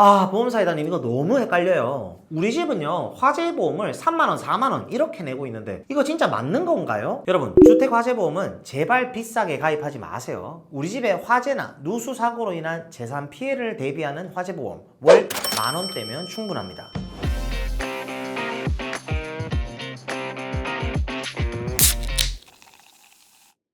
보험사이다님 이거 너무 헷갈려요. 우리 집은요 화재보험을 3만원, 4만원 이렇게 내고 있는데 이거 진짜 맞는 건가요? 여러분, 주택화재보험은 제발 비싸게 가입하지 마세요. 우리 집에 화재나 누수사고로 인한 재산 피해를 대비하는 화재보험 월 만원대면 충분합니다.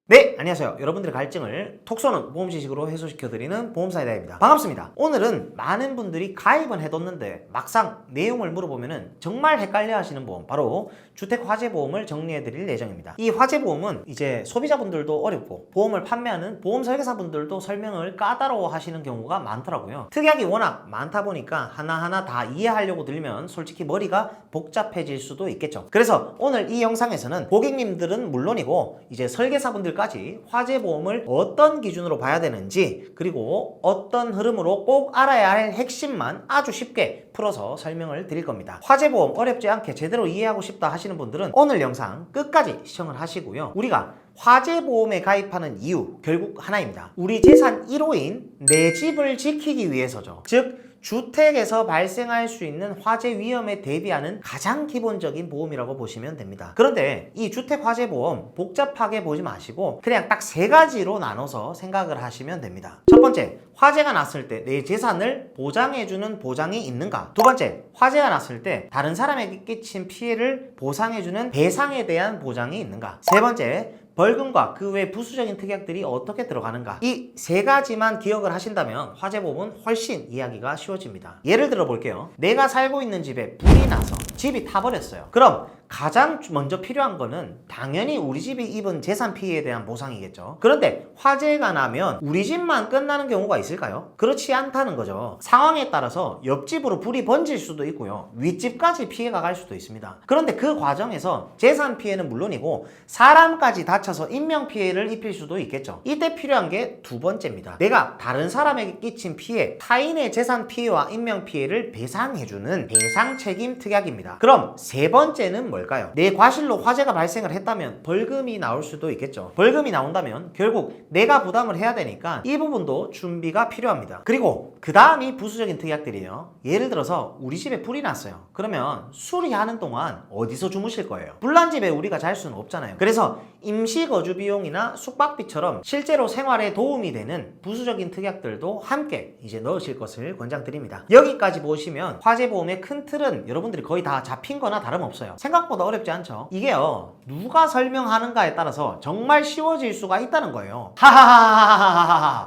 네, 안녕하세요. 여러분들의 갈증을 톡 쏘는 보험 지식으로 해소시켜드리는 보험사이다입니다. 반갑습니다. 오늘은 많은 분들이 가입은 해뒀는데 막상 내용을 물어보면은 정말 헷갈려 하시는 보험, 바로 주택화재보험을 정리해드릴 예정입니다. 이 화재보험은 이제 소비자분들도 어렵고 보험을 판매하는 보험 설계사분들도 설명을 까다로워 하시는 경우가 많더라고요. 특약이 워낙 많다 보니까 하나하나 다 이해하려고 들면 솔직히 머리가 복잡해질 수도 있겠죠. 그래서 오늘 이 영상에서는 고객님들은 물론이고 이제 설계사분들까지 화재보험을 어떤 기준으로 봐야 되는지, 그리고 어떤 흐름으로 꼭 알아야 할 핵심만 아주 쉽게 풀어서 설명을 드릴 겁니다. 화재보험 어렵지 않게 제대로 이해하고 싶다 하시는 분들은 오늘 영상 끝까지 시청을 하시고요. 우리가 화재보험에 가입하는 이유 결국 하나입니다. 우리 재산 1호인 내 집을 지키기 위해서죠. 즉 주택에서 발생할 수 있는 화재 위험에 대비하는 가장 기본적인 보험이라고 보시면 됩니다. 그런데 이 주택화재보험 복잡하게 보지 마시고 그냥 딱 세 가지로 나눠서 생각을 하시면 됩니다. 첫 번째, 화재가 났을 때 내 재산을 보장해주는 보장이 있는가? 두 번째, 화재가 났을 때 다른 사람에게 끼친 피해를 보상해주는 배상에 대한 보장이 있는가? 세 번째, 벌금과 그 외 부수적인 특약들이 어떻게 들어가는가? 이 세 가지만 기억을 하신다면 화재보험은 훨씬 이해하기가 쉬워집니다. 예를 들어 볼게요. 내가 살고 있는 집에 불이 나서 집이 타버렸어요. 그럼 가장 먼저 필요한 거는 당연히 우리 집이 입은 재산 피해에 대한 보상이겠죠. 그런데 화재가 나면 우리 집만 끝나는 경우가 있을까요? 그렇지 않다는 거죠. 상황에 따라서 옆집으로 불이 번질 수도 있고요. 윗집까지 피해가 갈 수도 있습니다. 그런데 그 과정에서 재산 피해는 물론이고 사람까지 다쳐서 인명 피해를 입힐 수도 있겠죠. 이때 필요한 게 두 번째입니다. 내가 다른 사람에게 끼친 피해, 타인의 재산 피해와 인명 피해를 배상해주는 배상 책임 특약입니다. 그럼 세 번째는 뭘까요? 내 과실로 화재가 발생을 했다면 벌금이 나올 수도 있겠죠. 벌금이 나온다면 결국 내가 부담을 해야 되니까 이 부분도 준비가 필요합니다. 그리고 그 다음이 부수적인 특약들이에요. 예를 들어서 우리 집에 불이 났어요. 그러면 수리하는 동안 어디서 주무실 거예요? 불난 집에 우리가 잘 수는 없잖아요. 그래서 임시 거주 비용이나 숙박비처럼 실제로 생활에 도움이 되는 부수적인 특약들도 함께 이제 넣으실 것을 권장드립니다. 여기까지 보시면 화재보험의 큰 틀은 여러분들이 거의 다 잡힌 거나 다름없어요. 생각보다 어렵지 않죠? 이게요, 누가 설명하는가에 따라서 정말 쉬워질 수가 있다는 거예요. 하하하하하하하.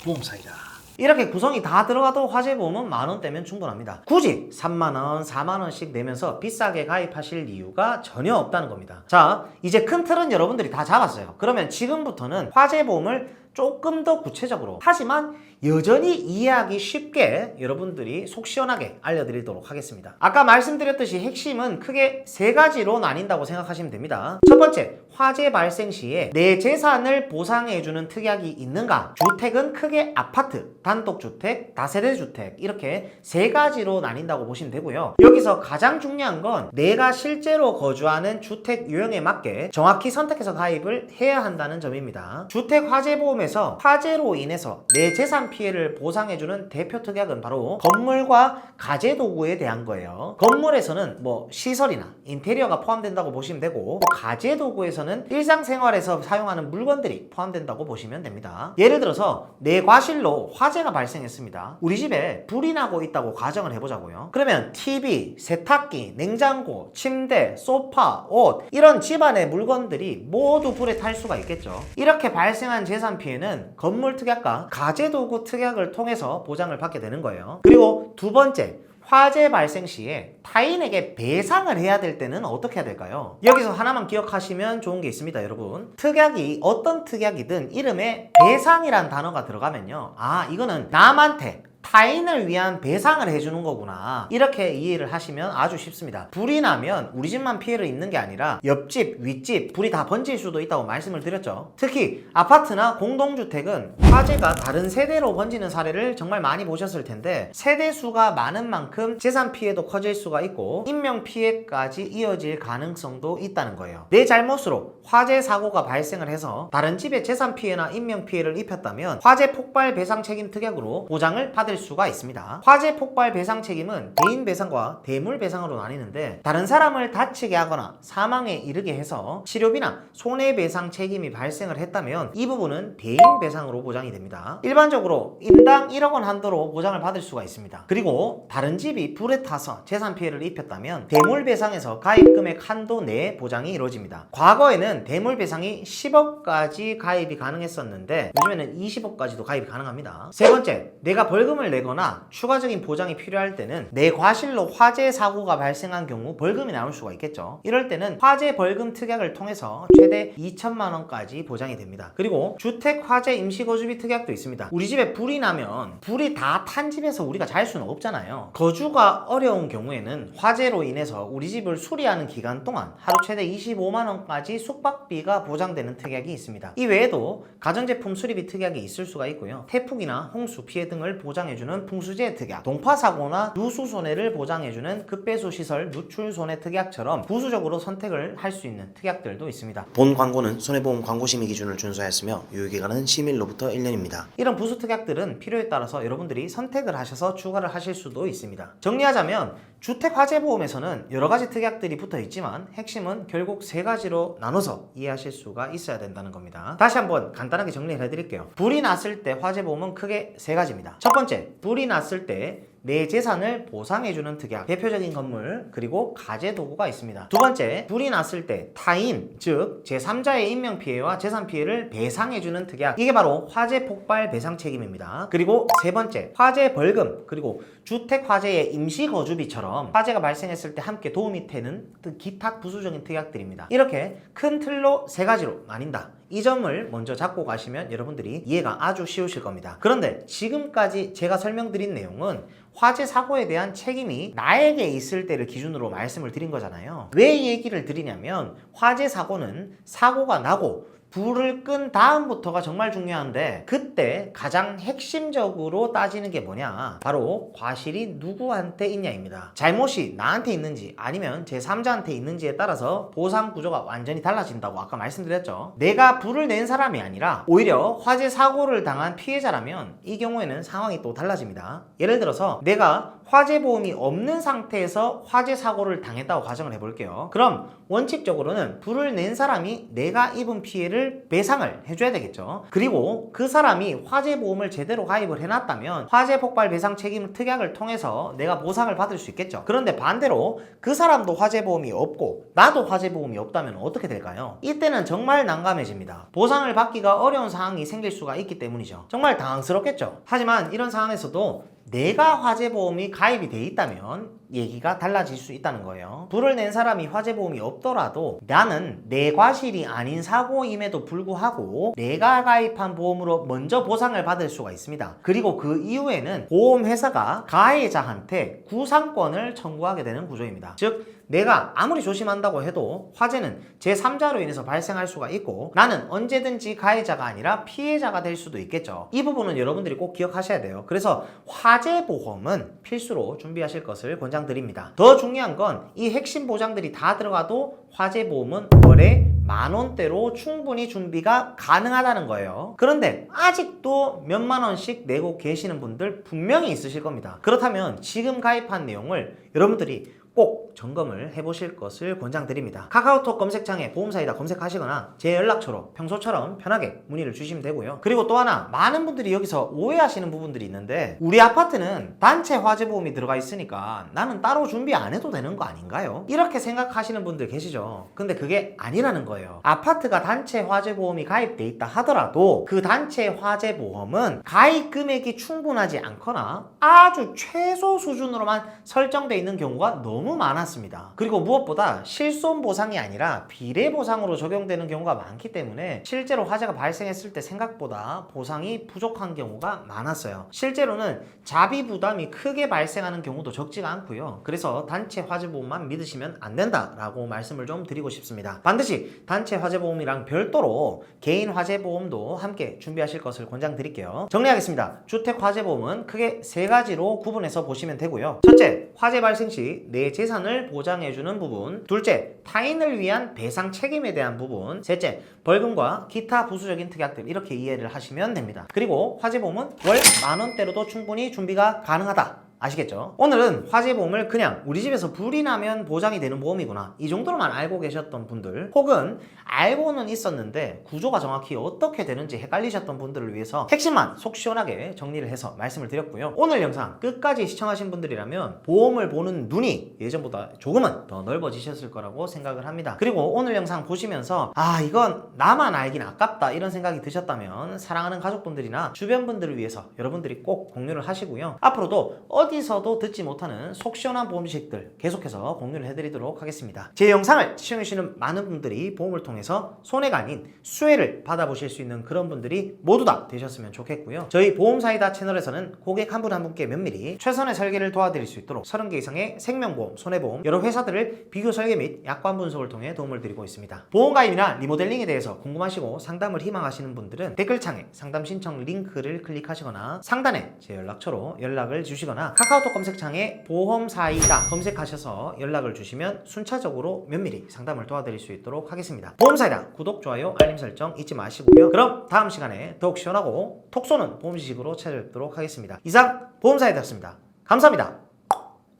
보험사이다. 이렇게 구성이 다 들어가도 화재보험은 만원대면 충분합니다. 굳이 3만원, 4만원씩 내면서 비싸게 가입하실 이유가 전혀 없다는 겁니다. 자, 이제 큰 틀은 여러분들이 다 잡았어요. 그러면 지금부터는 화재보험을 조금 더 구체적으로, 하지만 여전히 이해하기 쉽게 여러분들이 속 시원하게 알려드리도록 하겠습니다. 아까 말씀드렸듯이 핵심은 크게 세 가지로 나뉜다고 생각하시면 됩니다. 첫 번째, 화재 발생 시에 내 재산을 보상해주는 특약이 있는가? 주택은 크게 아파트, 단독주택, 다세대주택 이렇게 세 가지로 나뉜다고 보시면 되고요. 여기서 가장 중요한 건 내가 실제로 거주하는 주택 유형에 맞게 정확히 선택해서 가입을 해야 한다는 점입니다. 주택화재보험에서 화재로 인해서 내 재산 피해를 보상해주는 대표 특약은 바로 건물과 가재도구에 대한 거예요. 건물에서는 뭐 시설이나 인테리어가 포함된다고 보시면 되고, 가재도구에서는 일상생활에서 사용하는 물건들이 포함된다고 보시면 됩니다. 예를 들어서 내 과실로 화재가 발생했습니다. 우리 집에 불이 나고 있다고 가정을 해보자고요. 그러면 TV, 세탁기, 냉장고, 침대, 소파, 옷 이런 집안의 물건들이 모두 불에 탈 수가 있겠죠. 이렇게 발생한 재산 피해는 건물 특약과 가재도구 특약을 통해서 보장을 받게 되는 거예요. 그리고 두 번째, 화재 발생 시에 타인에게 배상을 해야 될 때는 어떻게 해야 될까요? 여기서 하나만 기억하시면 좋은 게 있습니다, 여러분. 특약이 어떤 특약이든 이름에 배상이란 단어가 들어가면요, 이거는 남한테 타인을 위한 배상을 해주는 거구나, 이렇게 이해를 하시면 아주 쉽습니다. 불이 나면 우리 집만 피해를 입는 게 아니라 옆집, 윗집 불이 다 번질 수도 있다고 말씀을 드렸죠. 특히 아파트나 공동주택은 화재가 다른 세대로 번지는 사례를 정말 많이 보셨을 텐데, 세대 수가 많은 만큼 재산 피해도 커질 수가 있고 인명 피해까지 이어질 가능성도 있다는 거예요. 내 잘못으로 화재 사고가 발생을 해서 다른 집에 재산 피해나 인명 피해를 입혔다면 화재 폭발 배상 책임 특약으로 보장을 받을 수가 있습니다. 화재 폭발 배상 책임은 개인 배상과 대물 배상으로 나뉘는데, 다른 사람을 다치게 하거나 사망에 이르게 해서 치료비나 손해배상 책임이 발생을 했다면 이 부분은 대인 배상으로 보장이 됩니다. 일반적으로 인당 1억 원 한도로 보장을 받을 수가 있습니다. 그리고 다른 집이 불에 타서 재산 피해를 입혔다면 대물 배상에서 가입 금액 한도 내에 보장이 이루어집니다. 과거에는 대물 배상이 10억까지 가입이 가능했었는데 요즘에는 20억까지도 가입이 가능합니다. 세 번째, 내가 벌금을 내거나 추가적인 보장이 필요할 때는 내 과실로 화재 사고가 발생한 경우 벌금이 나올 수가 있겠죠. 이럴 때는 화재 벌금 특약을 통해서 최대 2천만 원까지 보장이 됩니다. 그리고 주택 화재 임시거주비 특약도 있습니다. 우리 집에 불이 나면 불이 다 탄 집에서 우리가 잘 수는 없잖아요. 거주가 어려운 경우에는 화재로 인해서 우리 집을 수리하는 기간 동안 하루 최대 25만 원까지 숙박비가 보장되는 특약이 있습니다. 이 외에도 가전제품 수리비 특약이 있을 수가 있고요. 태풍이나 홍수 피해 등을 보장해주는 풍수재 특약, 동파사고나 누수 손해를 보장해주는 급배수 시설 누출 손해 특약처럼 부수적으로 선택을 할 수 있는 특약들도 있습니다. 본 광고는 손해보험 광고심의 기준을 준수하였으며 유효기간은 시밀로부터 1년입니다. 이런 부수 특약들은 필요에 따라서 여러분들이 선택을 하셔서 추가를 하실 수도 있습니다. 정리하자면 주택화재보험에서는 여러가지 특약들이 붙어 있지만 핵심은 결국 세 가지로 나눠서 이해하실 수가 있어야 된다는 겁니다. 다시 한번 간단하게 정리를 해드릴게요. 불이 났을 때 화재보험은 크게 세 가지입니다. 첫 번째, 불이 났을 때 내 재산을 보상해주는 특약, 대표적인 건물 그리고 가재도구가 있습니다. 두 번째, 불이 났을 때 타인, 즉 제3자의 인명피해와 재산피해를 배상해주는 특약, 이게 바로 화재 폭발 배상 책임입니다. 그리고 세 번째, 화재 벌금 그리고 주택 화재의 임시거주비처럼 화재가 발생했을 때 함께 도움이 되는 기타 부수적인 특약들입니다. 이렇게 큰 틀로 세 가지로 나뉜다. 이 점을 먼저 잡고 가시면 여러분들이 이해가 아주 쉬우실 겁니다. 그런데 지금까지 제가 설명드린 내용은 화재 사고에 대한 책임이 나에게 있을 때를 기준으로 말씀을 드린 거잖아요. 왜 이 얘기를 드리냐면 화재 사고는 사고가 나고 불을 끈 다음부터가 정말 중요한데, 그때 가장 핵심적으로 따지는 게 뭐냐, 바로 과실이 누구한테 있냐입니다. 잘못이 나한테 있는지 아니면 제3자한테 있는지에 따라서 보상 구조가 완전히 달라진다고 아까 말씀드렸죠. 내가 불을 낸 사람이 아니라 오히려 화재 사고를 당한 피해자라면 이 경우에는 상황이 또 달라집니다. 예를 들어서 내가 화재보험이 없는 상태에서 화재 사고를 당했다고 가정을 해볼게요. 그럼 원칙적으로는 불을 낸 사람이 내가 입은 피해를 배상을 해줘야 되겠죠. 그리고 그 사람이 화재보험을 제대로 가입을 해놨다면 화재 폭발 배상 책임 특약을 통해서 내가 보상을 받을 수 있겠죠. 그런데 반대로 그 사람도 화재보험이 없고 나도 화재보험이 없다면 어떻게 될까요? 이때는 정말 난감해집니다. 보상을 받기가 어려운 상황이 생길 수가 있기 때문이죠. 정말 당황스럽겠죠. 하지만 이런 상황에서도 내가 화재보험이 가입이 돼 있다면 얘기가 달라질 수 있다는 거예요. 불을 낸 사람이 화재보험이 없더라도 나는 내 과실이 아닌 사고임에도 불구하고 내가 가입한 보험으로 먼저 보상을 받을 수가 있습니다. 그리고 그 이후에는 보험회사가 가해자한테 구상권을 청구하게 되는 구조입니다. 즉 내가 아무리 조심한다고 해도 화재는 제3자로 인해서 발생할 수가 있고 나는 언제든지 가해자가 아니라 피해자가 될 수도 있겠죠. 이 부분은 여러분들이 꼭 기억하셔야 돼요. 그래서 화재보험은 필수로 준비하실 것을 권장드립니다. 더 중요한 건 이 핵심 보장들이 다 들어가도 화재보험은 월에 10,000원대로 충분히 준비가 가능하다는 거예요. 그런데 아직도 몇만 원씩 내고 계시는 분들 분명히 있으실 겁니다. 그렇다면 지금 가입한 내용을 여러분들이 꼭 점검을 해보실 것을 권장드립니다. 카카오톡 검색창에 보험사이다 검색하시거나 제 연락처로 평소처럼 편하게 문의를 주시면 되고요. 그리고 또 하나, 많은 분들이 여기서 오해하시는 부분들이 있는데 우리 아파트는 단체 화재보험이 들어가 있으니까 나는 따로 준비 안 해도 되는 거 아닌가요? 이렇게 생각하시는 분들 계시죠. 근데 그게 아니라는 거예요. 아파트가 단체 화재보험이 가입돼 있다 하더라도 그 단체 화재보험은 가입 금액이 충분하지 않거나 아주 최소 수준으로만 설정돼 있는 경우가 너무 너무 많았습니다. 그리고 무엇보다 실손 보상이 아니라 비례 보상으로 적용되는 경우가 많기 때문에 실제로 화재가 발생했을 때 생각보다 보상이 부족한 경우가 많았어요. 실제로는 자비 부담이 크게 발생하는 경우도 적지가 않고요. 그래서 단체 화재보험만 믿으시면 안 된다라고 말씀을 좀 드리고 싶습니다. 반드시 단체 화재보험이랑 별도로 개인 화재보험도 함께 준비하실 것을 권장드릴게요. 정리하겠습니다. 주택 화재보험은 크게 세 가지로 구분해서 보시면 되고요. 첫째, 화재 발생 시 내 재산을 보장해주는 부분. 둘째, 타인을 위한 배상 책임에 대한 부분. 셋째, 벌금과 기타 부수적인 특약들, 이렇게 이해를 하시면 됩니다. 그리고 화재보험은 월 10,000원대로도 충분히 준비가 가능하다. 아시겠죠? 오늘은 화재보험을 그냥 우리 집에서 불이 나면 보장이 되는 보험이구나, 이 정도로만 알고 계셨던 분들, 혹은 알고는 있었는데 구조가 정확히 어떻게 되는지 헷갈리셨던 분들을 위해서 핵심만 속 시원하게 정리를 해서 말씀을 드렸고요. 오늘 영상 끝까지 시청하신 분들이라면 보험을 보는 눈이 예전보다 조금은 더 넓어지셨을 거라고 생각을 합니다. 그리고 오늘 영상 보시면서 이건 나만 알긴 아깝다, 이런 생각이 드셨다면 사랑하는 가족분들이나 주변 분들을 위해서 여러분들이 꼭 공유를 하시고요. 앞으로도 어디서도 듣지 못하는 속 시원한 보험 지식들 계속해서 공유를 해드리도록 하겠습니다. 제 영상을 시청해주시는 많은 분들이 보험을 통해서 손해가 아닌 수혜를 받아보실 수 있는 그런 분들이 모두 다 되셨으면 좋겠고요. 저희 보험사이다 채널에서는 고객 한 분 한 분께 면밀히 최선의 설계를 도와드릴 수 있도록 30개 이상의 생명보험, 손해보험, 여러 회사들을 비교 설계 및 약관 분석을 통해 도움을 드리고 있습니다. 보험가입이나 리모델링에 대해서 궁금하시고 상담을 희망하시는 분들은 댓글창에 상담 신청 링크를 클릭하시거나 상단에 제 연락처로 연락을 주시거나 카카오톡 검색창에 보험사이다 검색하셔서 연락을 주시면 순차적으로 면밀히 상담을 도와드릴 수 있도록 하겠습니다. 보험사이다 구독, 좋아요, 알림 설정 잊지 마시고요. 그럼 다음 시간에 더욱 시원하고 톡 쏘는 보험 지식으로 찾아뵙도록 하겠습니다. 이상 보험사이다였습니다. 감사합니다.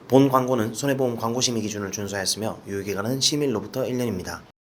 본 광고는 손해보험 광고심의 기준을 준수하였으며 유효기간은 시밀로부터 1년입니다.